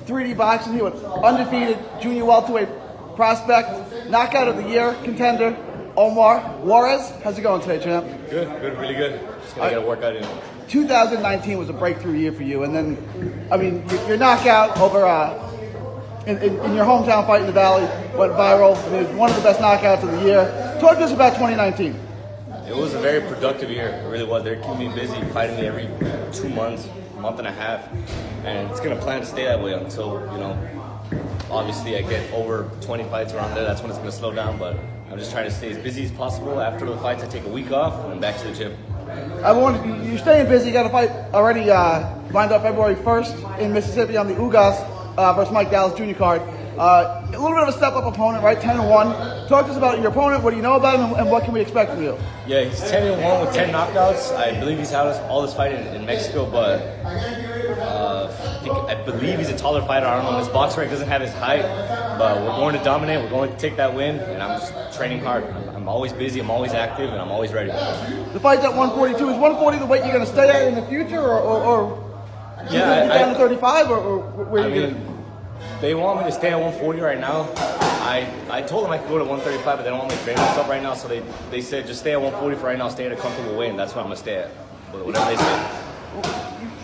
3D boxing here with undefeated junior welterweight prospect, knockout of the year contender, Omar Juarez. How's it going today, champ? Good, really good. Just gonna get a workout in. 2019 was a breakthrough year for you, and then, I mean, your knockout over in your hometown fight in the Valley went viral. I mean, it was one of the best knockouts of the year. Talk to us about 2019. It was a very productive year. It really was. They're keeping me busy, fighting me every 2 months, month and a half, and it's gonna plan to stay that way until, obviously I get over 20 fights around there. That's when it's gonna slow down, but I'm just trying to stay as busy as possible. After the fights, I take a week off and I'm back to the gym. You're staying busy. You got a fight already lined up February 1st in Mississippi on the Ugas versus Mike Dallas Jr. card. A little bit of a step-up opponent, right? 10-1. Talk to us about your opponent. What do you know about him, and what can we expect from you? Yeah, he's 10-1 with 10 knockouts. I believe he's had all this fight in Mexico, but I believe he's a taller fighter. I don't know. His box rank doesn't have his height, but we're going to dominate. We're going to take that win, and I'm just training hard. I'm always busy. I'm always active, and I'm always ready. The fight's at 142. Is 140 the weight you're going to stay at in the future, or yeah, down to 35, or where are you going to? They want me to stay at 140 right now. I told them I could go to 135, but they don't want me to train myself right now. So they said just stay at 140 for right now. Stay at a comfortable weight, and that's what I'm gonna stay at. Whatever they say.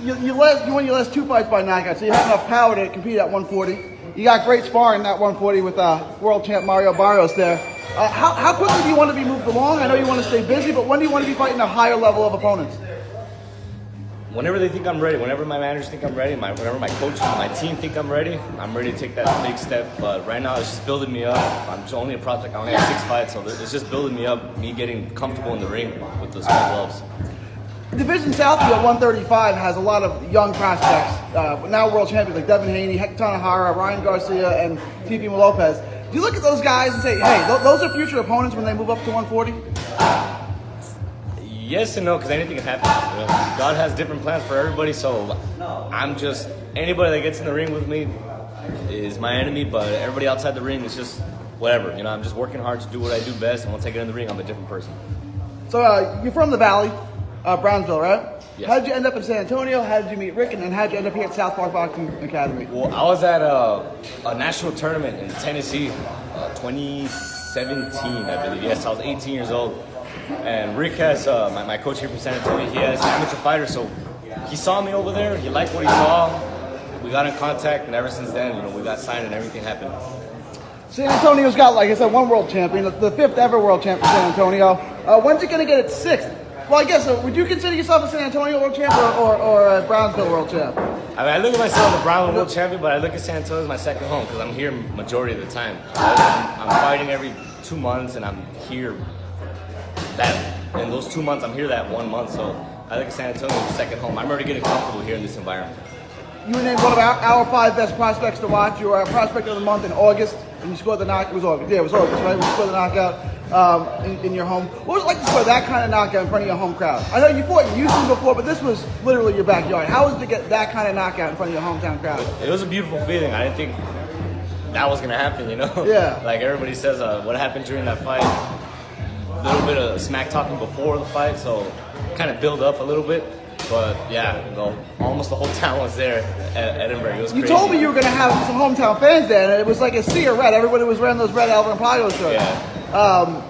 You won your last 2 fights by knockout, so you have enough power to compete at 140. You got great sparring at 140 with world champ Mario Barrios there. How quickly do you want to be moved along? I know you want to stay busy, but when do you want to be fighting a higher level of opponents? Whenever they think I'm ready, whenever my managers think I'm ready, whenever my coaches and my team think I'm ready to take that big step. But right now, it's just building me up. I'm just only a prospect. I only have 6 fights, so it's just building me up, me getting comfortable in the ring with the small gloves. Division South at 135 has a lot of young prospects. Now world champions like Devin Haney, Hector Tanahara, Ryan Garcia, and Teofimo Lopez. Do you look at those guys and say, hey, those are future opponents when they move up to 140? Yes and no, because anything can happen. God has different plans for everybody, so I'm just, anybody that gets in the ring with me is my enemy, but everybody outside the ring is just whatever. I'm just working hard to do what I do best, and once I get in the ring, I'm a different person. So you're from the Valley, Brownsville, right? Yes. How did you end up in San Antonio? How did you meet Rick? And then how did you end up here at South Park Boxing Academy? Well, I was at a national tournament in Tennessee, 2017, I believe. Yes, I was 18 years old. And Rick has, my coach here from San Antonio, he has amateur fighters, so he saw me over there, he liked what he saw, we got in contact, and ever since then, we got signed and everything happened. San Antonio's got, like I said, 1 world champion, the 5th ever world champion for San Antonio. When's it going to get its 6th? Well, I guess, would you consider yourself a San Antonio world champ or a Brownsville world champ? I look at myself as a Brownsville world champion, but I look at San Antonio as my second home, because I'm here majority of the time. I'm fighting every 2 months, and I'm here in those 2 months, I'm here that 1 month, so I think San Antonio is the second home. I'm already getting comfortable here in this environment. You were named one of our 5 best prospects to watch. You were our prospect of the month in August, and you scored the knockout. It was August. Yeah, it was August, right? When you scored the knockout in your home. What was it like to score that kind of knockout in front of your home crowd? I know you fought in Houston before, but this was literally your backyard. How was it to get that kind of knockout in front of your hometown crowd? It was a beautiful feeling. I didn't think that was going to happen, Yeah. Like everybody says, what happened during that fight? A little bit of smack talking before the fight, so kind of build up a little bit. But yeah, almost the whole town was there at Edinburgh. It was crazy. You told me you were going to have some hometown fans there, and it was like a sea of red. Everybody was wearing those red Relampago shirts. Yeah.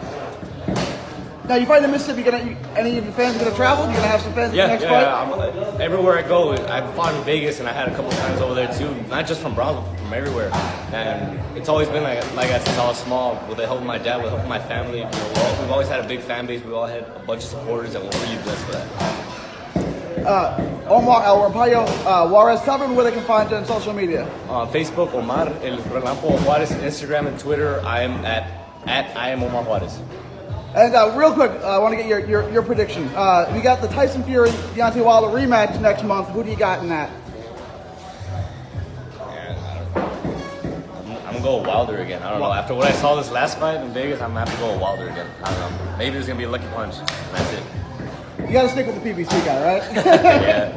Now you fight in Mississippi. Any of your fans going to travel? You going to have some fans in the next fight? Yeah. Everywhere I go, I fought in Vegas, and I had a couple of times over there too. Not just from Brownsville, from everywhere. And it's always been like I since I was small. With the help of my dad, with the help of my family, we've always had a big fan base. We all had a bunch of supporters, and we're really blessed for that. Omar Juarez, tell them where they can find you on social media. On Facebook, Omar El Relampago Juarez. Instagram and Twitter, I am at I am Omar Juarez. And real quick, I want to get your prediction. We got the Tyson Fury Deontay Wilder rematch next month. Who do you got in that? I'm gonna go with Wilder again. I don't know. After what I saw this last fight in Vegas, I'm gonna have to go with Wilder again. I don't know. Maybe there's gonna be a lucky punch. And that's it. You got to stick with the PBC guy, right? Yeah.